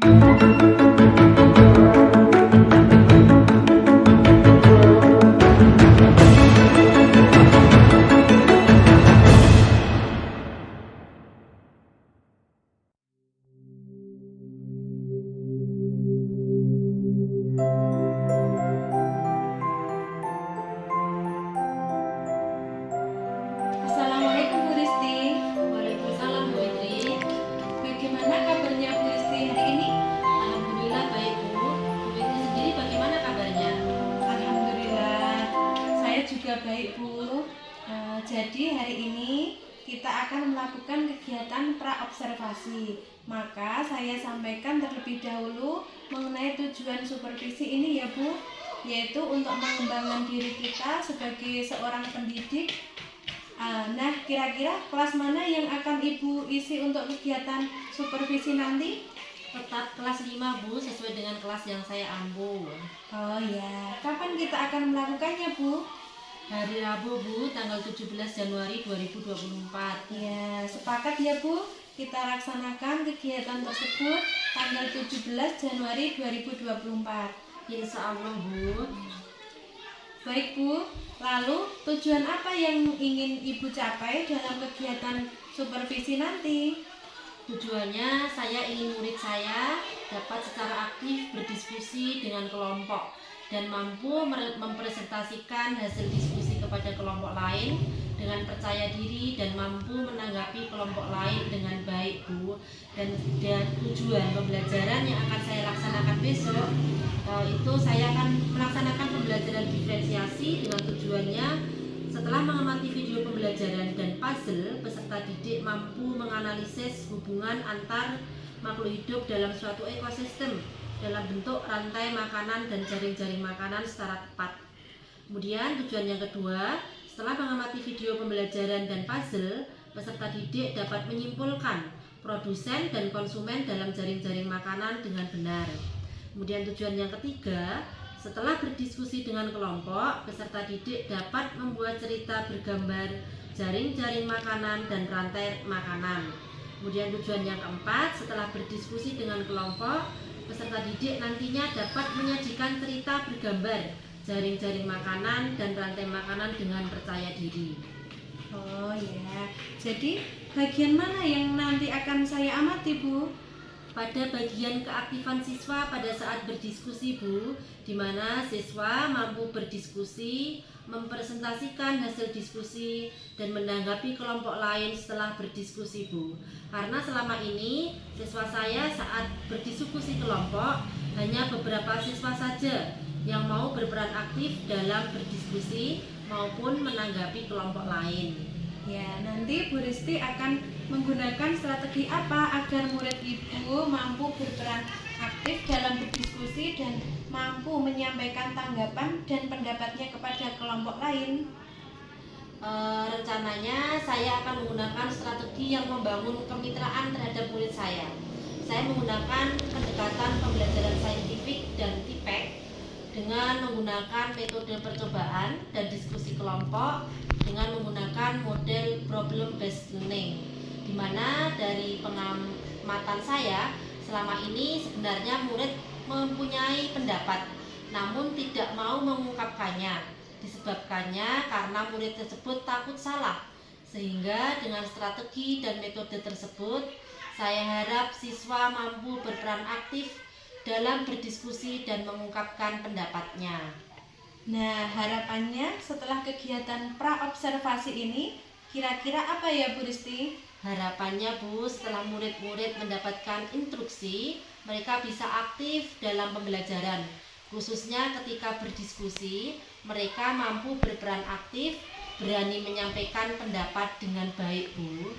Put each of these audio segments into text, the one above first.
Assalamualaikum Bu Risti. Waalaikumsalam Bu Fitri. Bagaimana kabarnya Bu Risti hari ini? Alhamdulillah baik Bu. Bu Fitri sendiri bagaimana kabarnya? Alhamdulillah, saya juga baik Bu. Jadi hari ini kita akan melakukan kegiatan praobservasi. Maka saya sampaikan terlebih dahulu mengenai tujuan supervisi ini ya Bu, yaitu untuk mengembangkan diri kita sebagai seorang pendidik. Nah, kira-kira kelas mana yang akan Ibu isi untuk kegiatan supervisi nanti? Tetap kelas 5 Bu, sesuai dengan kelas yang saya ambil. Oh ya, kapan kita akan melakukannya Bu? Hari Rabu Bu, tanggal 17 Januari 2024. Ya, sepakat ya Bu, kita laksanakan kegiatan tersebut tanggal 17 Januari 2024. Insya Allah Bu. Baik Bu, lalu tujuan apa yang ingin Ibu capai dalam kegiatan supervisi nanti? Tujuannya saya ingin murid saya dapat secara aktif berdiskusi dengan kelompok dan mampu mempresentasikan hasil diskusi kepada kelompok lain dengan percaya diri dan mampu menanggapi kelompok lain dengan baik Bu. Dan tujuan pembelajaran yang akan saya laksanakan besok itu saya akan melaksanakan pembelajaran diferensiasi dengan tujuannya setelah mengamati video pembelajaran dan puzzle, peserta didik mampu menganalisis hubungan antar makhluk hidup dalam suatu ekosistem dalam bentuk rantai makanan dan jaring-jaring makanan secara tepat. Kemudian tujuan yang kedua, setelah mengamati video pembelajaran dan puzzle, peserta didik dapat menyimpulkan produsen dan konsumen dalam jaring-jaring makanan dengan benar. Kemudian tujuan yang ketiga, setelah berdiskusi dengan kelompok, peserta didik dapat membuat cerita bergambar jaring-jaring makanan dan rantai makanan. Kemudian tujuan yang keempat, setelah berdiskusi dengan kelompok, peserta didik nantinya dapat menyajikan cerita bergambar jaring-jaring makanan dan rantai makanan dengan percaya diri. Oh ya, jadi bagian mana yang nanti akan saya amati Bu? Pada bagian keaktifan siswa pada saat berdiskusi Bu, di mana siswa mampu berdiskusi, mempresentasikan hasil diskusi, dan menanggapi kelompok lain setelah berdiskusi Bu. Karena selama ini siswa saya saat berdiskusi kelompok hanya beberapa siswa saja yang mau berperan aktif dalam berdiskusi maupun menanggapi kelompok lain. Ya, nanti Bu Risti akan menggunakan strategi apa agar murid Ibu mampu berperan aktif dalam berdiskusi dan mampu menyampaikan tanggapan dan pendapatnya kepada kelompok lain? Rencananya saya akan menggunakan strategi yang membangun kemitraan terhadap murid saya. Saya menggunakan pendekatan pembelajaran saintifik dan TIPEK dengan menggunakan metode percobaan dan diskusi kelompok dengan menggunakan model problem based learning, di mana dari pengamatan saya selama ini sebenarnya murid mempunyai pendapat namun tidak mau mengungkapkannya, disebabkannya karena murid tersebut takut salah. Sehingga dengan strategi dan metode tersebut saya harap siswa mampu berperan aktif dalam berdiskusi dan mengungkapkan pendapatnya. Nah, harapannya setelah kegiatan praobservasi ini kira-kira apa ya Bu Risti? Harapannya Bu, setelah murid-murid mendapatkan instruksi, mereka bisa aktif dalam pembelajaran. Khususnya ketika berdiskusi, mereka mampu berperan aktif, berani menyampaikan pendapat dengan baik Bu.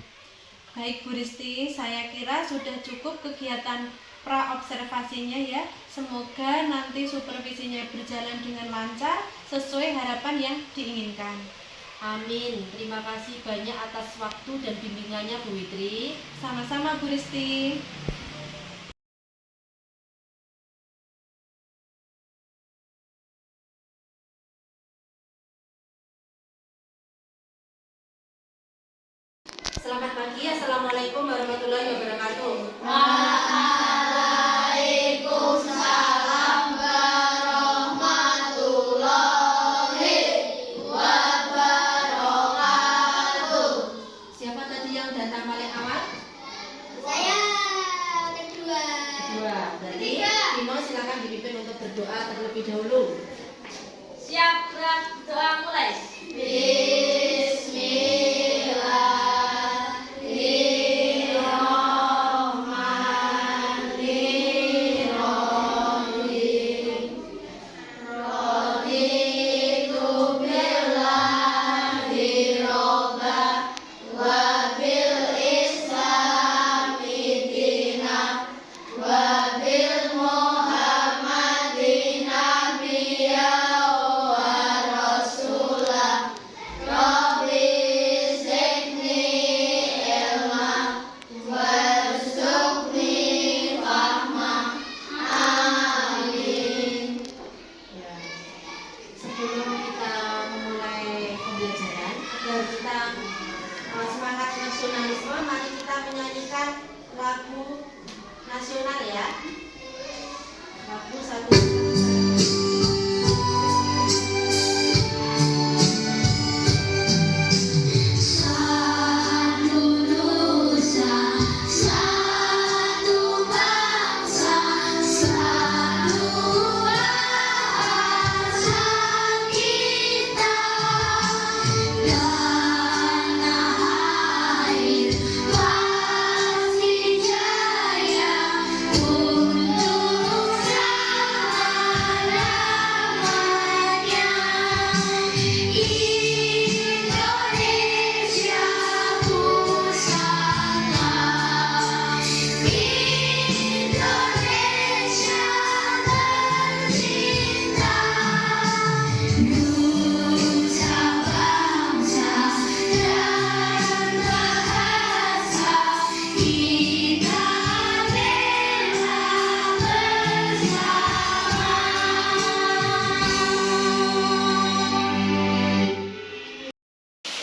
Baik Bu Risti, saya kira sudah cukup kegiatan praobservasinya ya. Semoga nanti supervisinya berjalan dengan lancar sesuai harapan yang diinginkan. Amin. Terima kasih banyak atas waktu dan bimbingannya Bu Witri. Sama-sama Bu Risti. Selamat pagi. Assalamualaikum warahmatullahi wabarakatuh. Waalaikumsalam silakan dipimpin untuk berdoa terlebih dahulu. Siap, gerak, doa mulai. Ya. Sebelum kita memulai pembelajaran, agar kita semangat nasionalisme, mari kita menyanyikan lagu nasional ya. Lagu satu.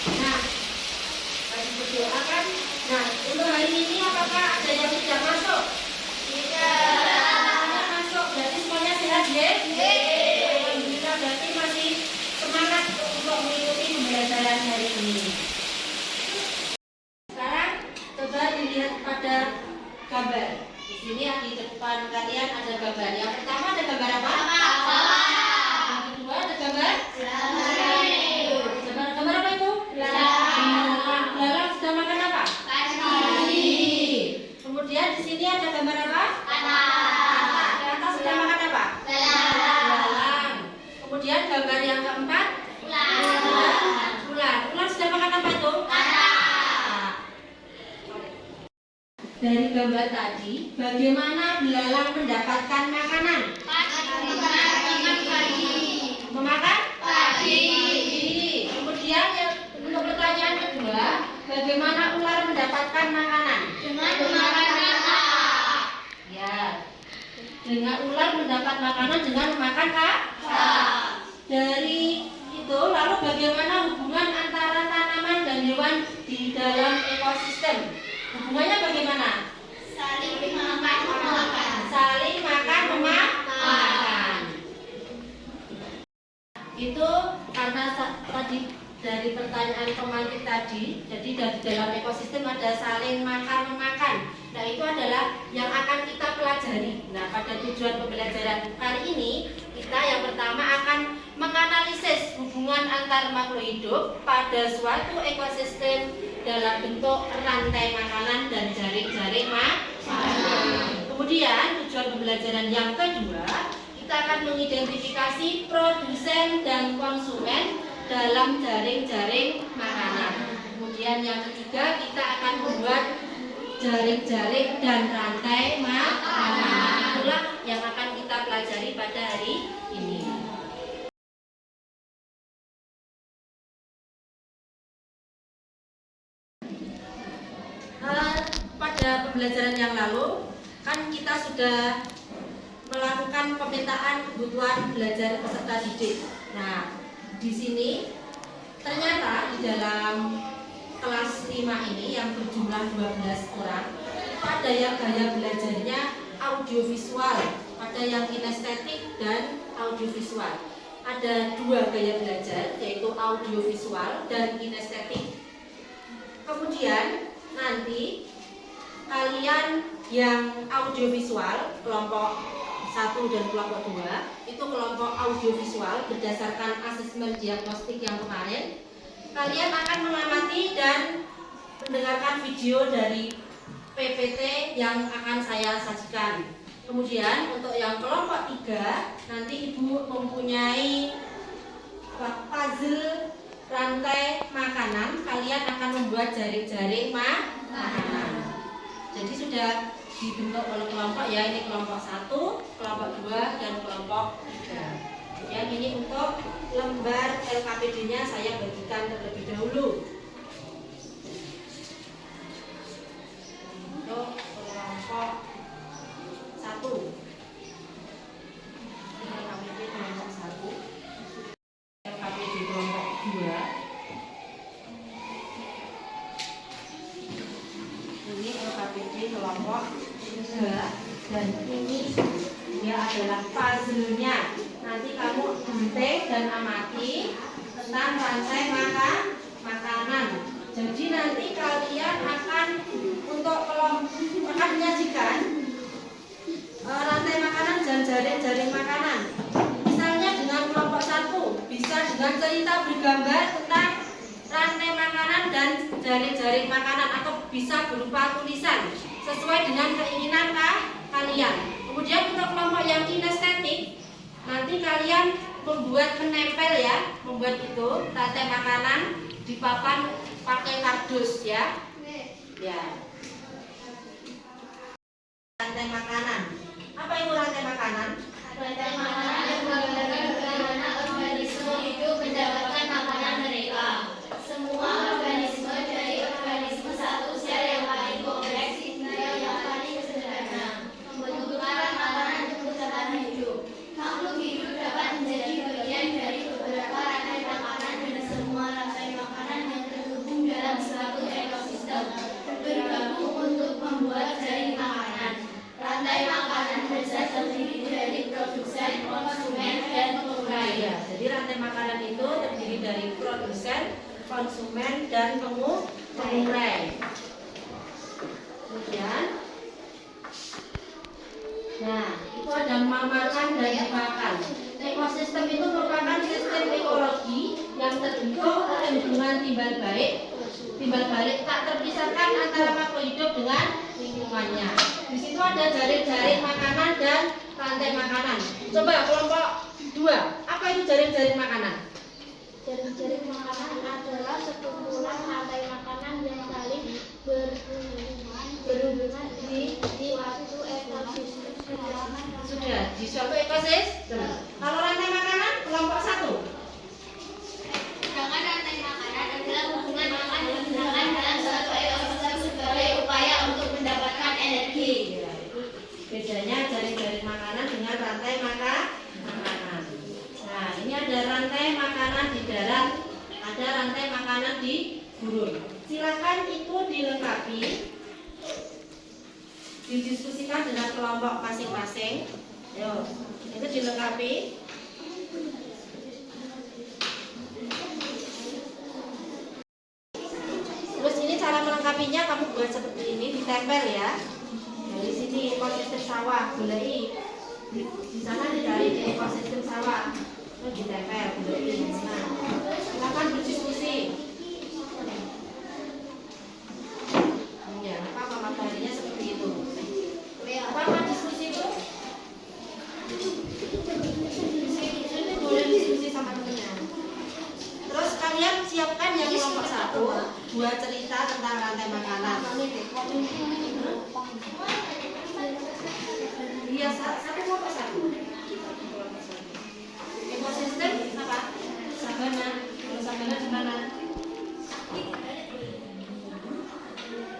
Nah, tadi berdoa kan. Nah, untuk hari ini apakah ada yang tidak masuk? Tidak masuk. Berarti semuanya sehat ya? Alhamdulillah, berarti masih semangat untuk mengikuti pembelajaran hari ini. Sekarang coba dilihat pada gambar. Di sini di depan kalian ada gambar. Yang pertama ada gambar apa? Yang kedua ada gambar? Gambar apa itu? Belalang sedang makan apa? Kemudian di sini ada gambar apa? Katak sedang makan apa? Belalang. Kemudian gambar yang keempat? Ular sedang makan apa itu? Dari gambar tadi, bagaimana belalang mendapatkan makanan? Memakan? Kemudian untuk pertanyaan kedua, bagaimana ular mendapatkan makanan? Ya, dengan ular mendapat makanan dengan memakan Dari itu, lalu bagaimana hubungan antara tanaman dan hewan di dalam ekosistem? Hubungannya bagaimana? Saling makan, memakan. Itu karena tadi dari pertanyaan pemantik tadi, jadi dari dalam ekosistem ada saling makan memakan. Nah, itu adalah yang akan kita pelajari. Nah, pada tujuan pembelajaran kali ini, kita yang pertama akan menganalisis hubungan antar makhluk hidup pada suatu ekosistem dalam bentuk rantai makanan dan jaring-jaring makanan. Kemudian tujuan pembelajaran yang kedua, kita akan mengidentifikasi produsen dan konsumen dalam jaring-jaring makanan. Kemudian yang ketiga, kita akan membuat jaring-jaring dan rantai makanan. Itulah yang akan kita pelajari pada hari ini. Pada pembelajaran yang lalu, kan kita sudah melakukan pemetaan kebutuhan belajar peserta didik. Nah, di sini ternyata di dalam kelas 5 ini yang berjumlah 12 orang, itu ada yang gaya belajarnya audiovisual, ada yang kinestetik dan audiovisual. Ada dua gaya belajar, yaitu audiovisual dan kinestetik. Kemudian nanti kalian yang audiovisual kelompok 1 1 dan kelompok 2 itu kelompok audiovisual berdasarkan asesmen diagnostik yang kemarin. Kalian akan mengamati dan mendengarkan video dari PPT yang akan saya sajikan. Kemudian untuk yang kelompok 3 nanti Ibu mempunyai puzzle rantai makanan. Kalian akan membuat jaring-jaring makanan. Jadi sudah dibentuk oleh kelompok ya, ini kelompok 1, kelompok 2 dan kelompok 3. Yang ini untuk lembar LKPD-nya saya bagikan terlebih dahulu. Untuk kelompok 1. Ini LKPD kelompok 1. LKPD kelompok 2. Ini LKPD kelompok 3 dan ini dia adalah puzzle-nya. Nanti kamu gunting dan amati tentang rantai makanan. Jadi nanti kalian akan untuk akan menyajikan rantai makanan dan jaring-jaring makanan. Misalnya dengan kelompok 1 bisa dengan cerita bergambar tentang rantai makanan dan jaring-jaring makanan atau bisa berupa tulisan sesuai dengan keinginan kalian. Kemudian untuk kelompok yang kinestetik nanti kalian menempel ya, membuat itu rantai makanan di papan pakai kardus ya. Ya. Rantai makanan. Apa itu rantai makanan? Rantai makanan yang menggambarkan bagaimana organisme hidup mendapatkan makanan mereka. Semua organisme dari organisme satu sel yang paling kompleks hingga yang paling sederhana membutuhkan makanan untuk bertahan hidup. Makhluk hidup dapat menjadi bagian dari beberapa rantai makanan dan semua rantai makanan yang terhubung dalam suatu ekosistem bergabung untuk membuat jaring makanan. Rantai makanan bisa terdiri dari produsen, konsumen, dan pengurai. Ya, jadi rantai makanan itu terdiri dari produsen, konsumen, dan pengurai. Kemudian, nah itu ada memakan dan dimakan. Ekosistem itu merupakan sistem ekologi yang terbentuk oleh hubungan timbal balik tak terpisahkan antara makhluk hidup dengan lingkungannya. Di situ ada jaring-jaring makanan dan rantai makanan. Coba kelompok 2, apa itu jaring-jaring makanan? Jaring-jaring makanan adalah sekumpulan rantai makanan yang saling berhubungan di suatu ekosistem. Sudah di suatu ekosistem. Kalau rantai makanan kelompok 1. Sedangkan rantai makanan adalah hubungan makan dan gerakan dalam suatu ekosistem sebagai upaya untuk mendapatkan energi. Ya, itu bedanya jaring-jaring makanan dengan rantai makanan. Nah, ini ada rantai makanan di darat, ada rantai makanan di gurun. Silakan itu dilengkapi, didiskusikan dengan kelompok masing-masing. Yo, itu dilengkapi. Terus ini cara melengkapinya kamu buat seperti ini, ditempel ya. Dari sini ekosistem sawah, bulai. Di sana dicari di ekosistem sawah. Terus ditempel, bulai. Nah, silakan berdiskusi. Ya, apa materinya seperti itu. Apa diskusi itu? Diskusi boleh diskusi sama temennya. Terus kalian siapkan yang kelompok 1 buat cerita tentang rantai makanan. Iya, satu kelompok 1. Ekosistem apa? Sabana. Kalau sabana di mana?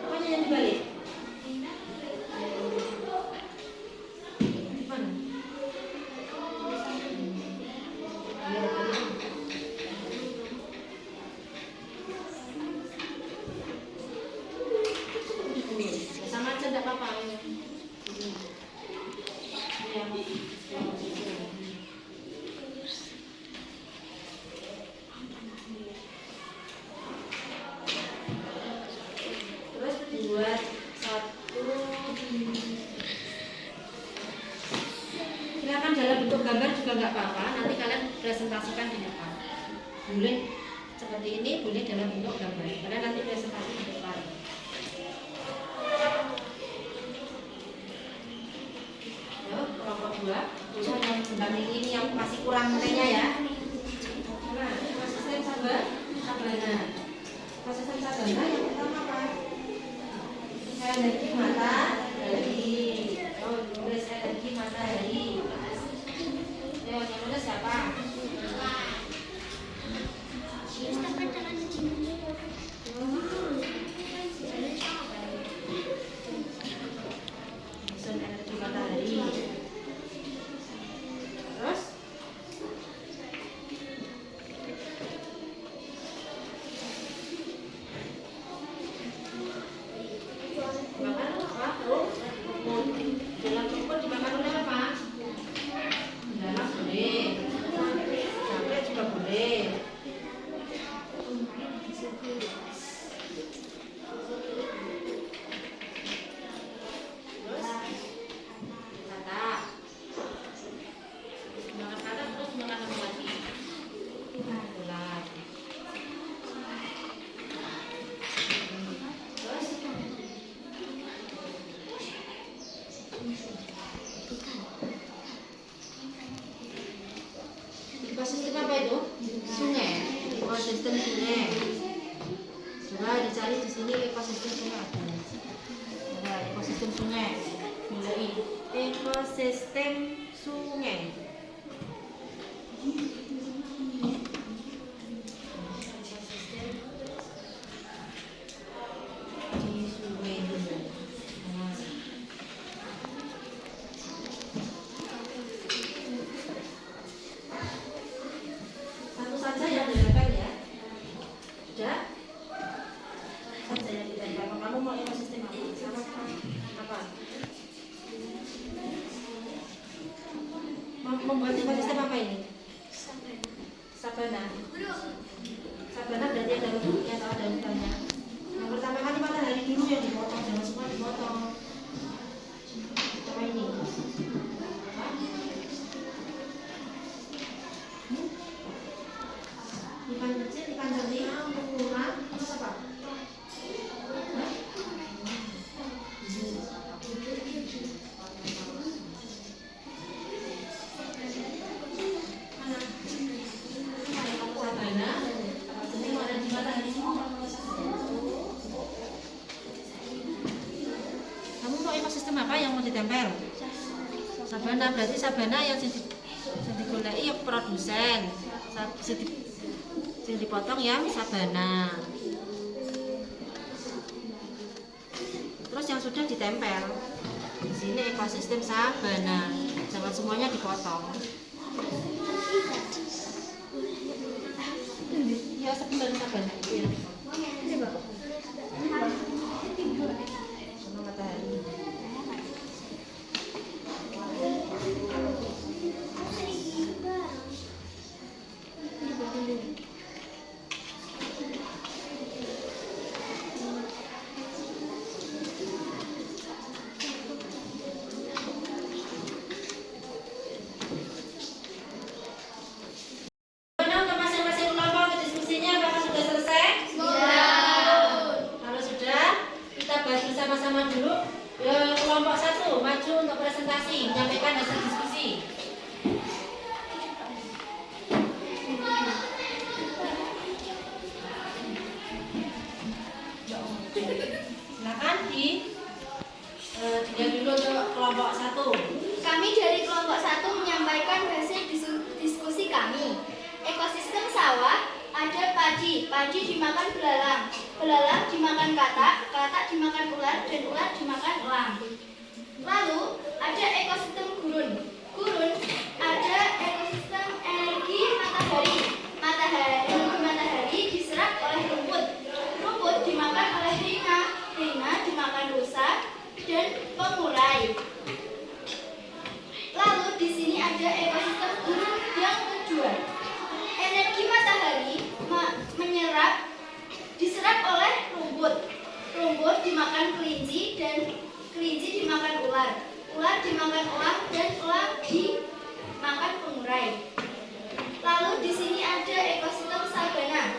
Apanya yang dibalik? Di mana? Iya, tadi. Sama aja enggak apa-apa. Iya. Terus buat satu dalam bentuk gambar juga nggak apa-apa, nanti kalian presentasikan di depan. Boleh seperti ini, boleh dalam bentuk gambar. Kalian nanti presentasi di depan. Yo, kelompok 2, yang sebentar ini yang masih kurang nilainya ya. Nah, ekosistem sabana. Ekosistem sabana yang pertama apa? Energi matahari. Oh, tulis energi matahari. Yang nulis siapa? Susun energi matahari. Terus? Dimakan apa? Rumput. Dalam rumput dimakan oleh apa? Dalam boleh. Sampai juga boleh. Terus? Kata. Makan kata terus makan apa lagi? Ulat. Terus? Ekosistem apa itu? Sungai. Ekosistem sungai. Coba dicari di sini ekosistem sungai ada. Ada ekosistem sungai. Mulai ekosistem sungai. Ekosistem di sungai. Nah. Satu saja yang ditempel ya. Sudah? Saja yang ditempel. Kamu mau ekosistem apa? Sama apa? Membuat ekosistem apa ini? Sabana. Sabana berarti ada bentuknya atau ada hutannya. Yang pertama kali matahari dulu yang dipotong, jangan semua dipotong. Coba ini. Apa? Ikan kecil, ikan teri, ukuran, terus apa? Hah? Mana? Sabana. Ini mau ada di matahari semua. Kamu mau ekosistem apa yang mau ditempel? Sabana, berarti sabana yang digoleki ya produsen. Yang dipotong yang sabana. Terus yang sudah ditempel. Di sini ekosistem sabana. Jangan semuanya dipotong. Ya sebelum sabana. Ini Bapak. Sama matahari. Bagaimana untuk masing-masing kelompok diskusinya? Apakah sudah selesai? Kalau sudah, kita bahas bersama-sama dulu. Kelompok 1 maju untuk presentasi, menyampaikan hasil diskusi. Silakan dilihat dulu untuk kelompok 1. Kami dari kelompok 1 menyampaikan hasil diskusi kami. Ekosistem sawah ada padi, padi dimakan belalang, belalang dimakan katak, katak dimakan ular, dan ular dimakan elang. Lalu ada ekosistem gurun, gurun ada ekosistem energi matahari, energi matahari diserap oleh rumput, rumput dimakan oleh rina, rina dimakan rusa, dan pengurai. Lalu di sini ada ekosistem gurun yang kedua. Energi matahari diserap oleh rumput. Rumput dimakan kelinci dan kelinci dimakan ular. Ular dimakan elang dan elang Syukrai. Lalu di sini ada ekosistem sabana.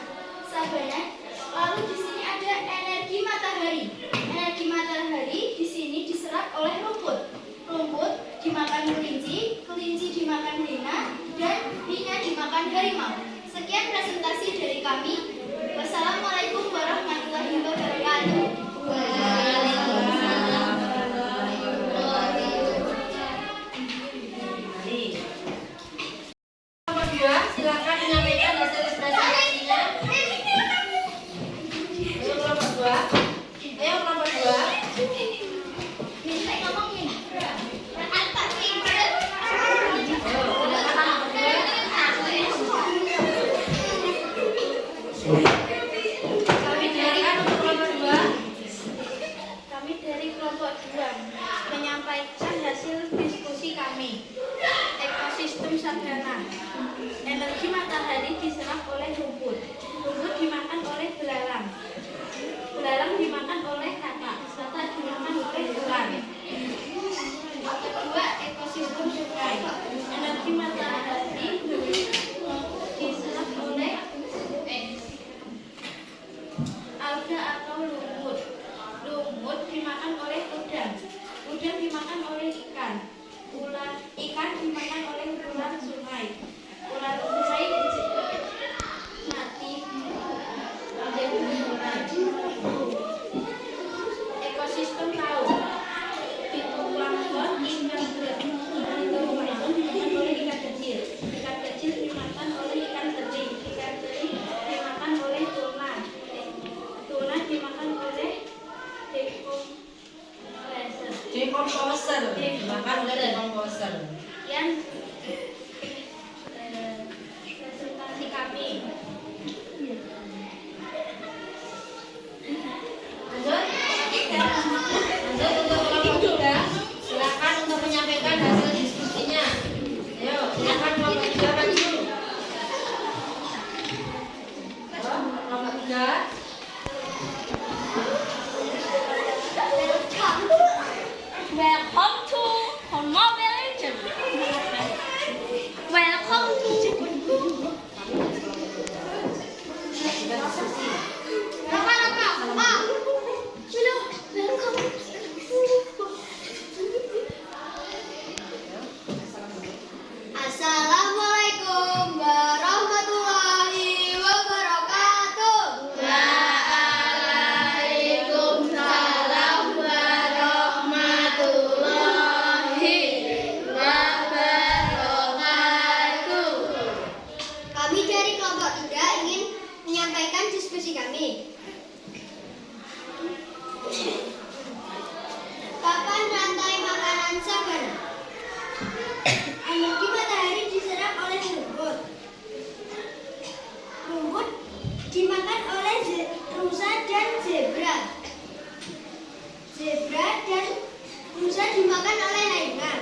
Lalu di sini ada energi matahari. Energi matahari di sini diserap oleh rumput. Rumput dimakan kelinci, kelinci dimakan hina, dan hina dimakan harimau. Sekian presentasi dari kami. Wassalamualaikum warahmatullahi wabarakatuh. Nomor 2, silakan menyampaikan hasil presentasinya. Ayo kelompok 2. Ayo kelompok 2. Minta ngomongin. Kami dari kelompok 2 menyampaikan hasil diskusi kami. Ekosistem sabana. Energi matahari diserap oleh rumput. Rumput dimakan oleh belalang. Belalang dimakan oleh katak. Katak dimakan oleh ular. Kedua, ekosistem syukrai. Energi matahari diserap oleh alga atau lumut. Lumut dimakan oleh udang. Udang dimakan oleh ikan. Ikan dimakan oleh ular sungai. Ular sungai mati. Ekosistem laut. Fitoplankton invertebrate. Fitoplankton dimakan oleh ikan kecil. Ikan kecil dimakan oleh ikan teri. Ikan teri dimakan oleh tuna. Tuna dimakan oleh Decomposer. Dimakan oleh decomposer. Yang presentasi kami. Lanjut. Lanjut untuk kelompok 3. Silakan untuk menyampaikan hasil diskusinya. Ayo, silakan kelompok 3 maju. Kelompok 3. Welcome to Homo Village. Welcome to Assalamualaikum warahmatullahi wabarakatuh. Waalaikumsalam warahmatullahi wabarakatuh. Kami dari kelompok 3 ingin menyampaikan diskusi kami. Papan rantai makanan sabana. Energi matahari diserap oleh rumput. Rumput dimakan oleh rusa dan zebra. Zebra dan rusa dimakan oleh harimau.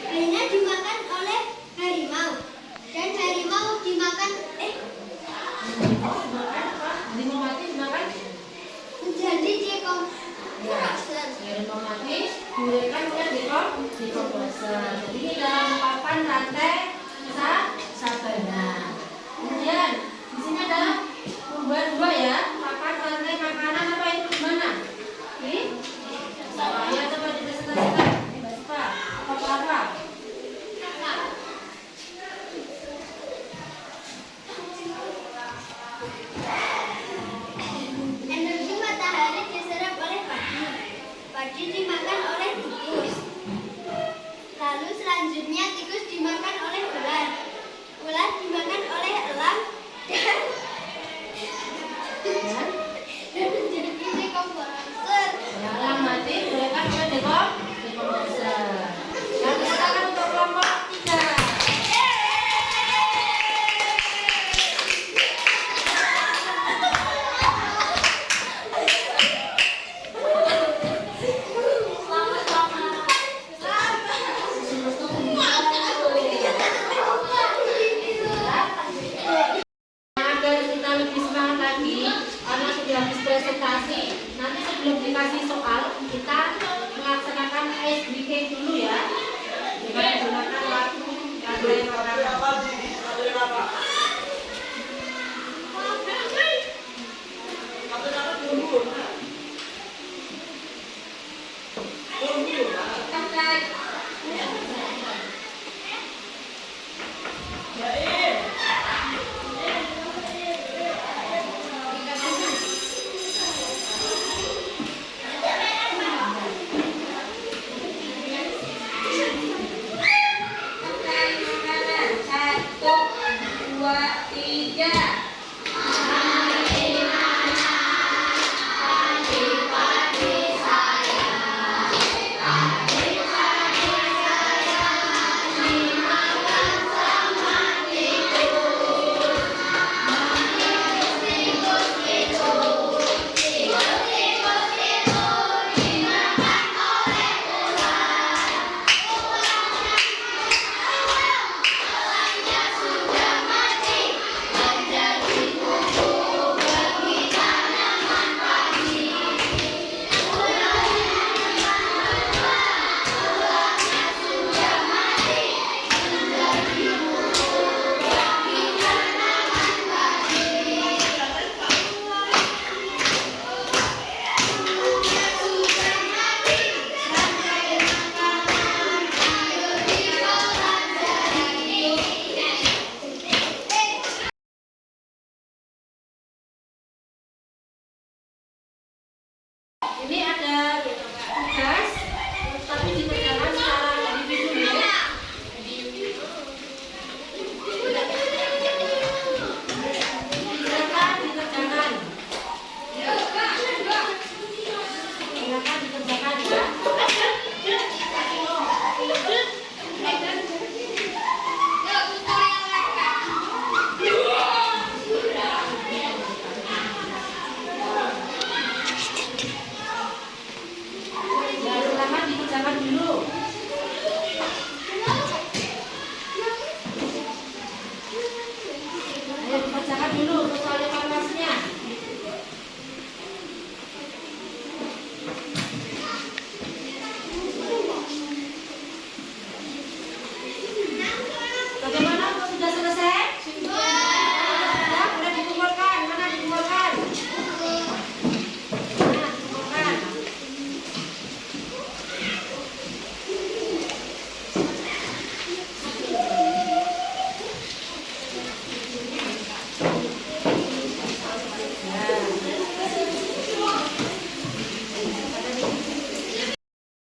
Harimau dimakan oleh harimau. Dan harimau dimakan Harimau mati dimakan. menjadi decomposer. Harimau mati diberikan oleh decomposer. Jadi ini dalam papan rantai sabana. Kemudian di sini ada perubahan 2 ya. Papan rantai makanan apa itu gimana? Ini saya coba dipresentasikan. Mbak Siva, apa? Energi matahari diserap oleh padi. Padi dimakan oleh tikus. Lalu selanjutnya tikus dimakan oleh ular. Ular dimakan oleh elang dan menjadi decomposer. Yang mati diberikan oleh decomposer. Dan silakan untuk kelompok 3. Agar kita lebih semangat lagi karena sudah habis presentasi, nanti sebelum dikasih soal kita melaksanakan icebreaking dulu ya. mulai makanan. Ini ada tugas, tapi dikerjakan secara individu ya. Silakan dikerjakan. Silakan dikerjakan ya. Ya, silakan dikerjakan dulu. Ayo dikerjakan dulu soal evaluasinya. Bagaimana? Sudah selesai? Sudah, boleh dikumpulkan. Mana dikumpulkan? Nah, dikumpulkan.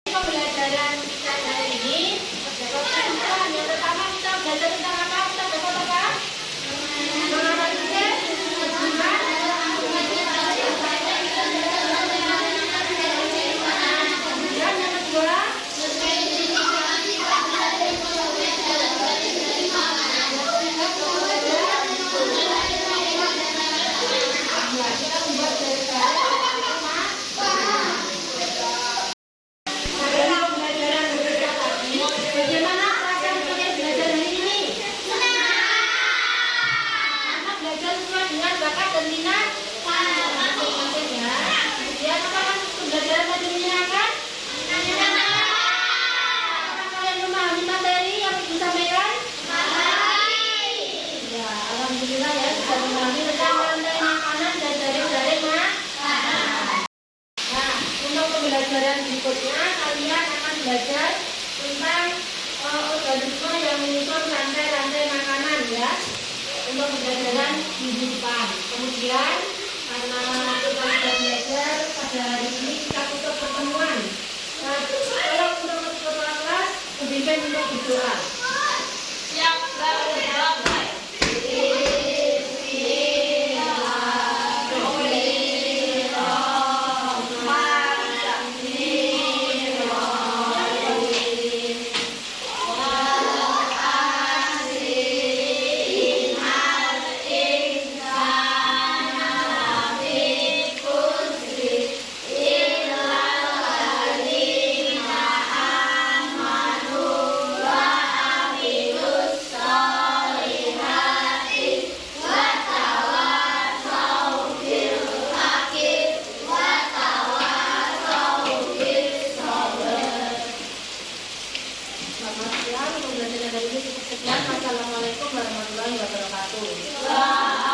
Pembelajaran kita hari ini terdapat kesimpulan. Yang pertama kita belajar tentang apa? Kita dapat apa? Menganalisis hubungan. Kemudian yang kedua, kita membuat garis-garis sama. Bagaimana pembelajaran berbeda tadi? Bagaimana perasaan kalian belajar hari ini? Karena belajar sesuai dengan bakat dan minat masing-masing ya. Kemudian apakah pembelajaran tadi menyenangkan? Apakah kalian memahami materi yang ibu sampaikan? Ya, alhamdulillah ya sudah memahami tentang rantai makanan dan jaring-jaring makanan. Nah, untuk pembelajaran berikutnya kalian akan belajar tentang organisme yang menyusun rantai-rantai makanan ya. Untuk pembelajaran minggu depan. Kemudian karena kita sudah belajar pada hari ini kita tutup pertemuan. Nah, kalau untuk ketua kelas pembimbing untuk berdoa. Siap, Selamat siang, pembelajaran dari ini cukup sekian. Wassalamualaikum warahmatullahi wabarakatuh. Waalaikumsalam.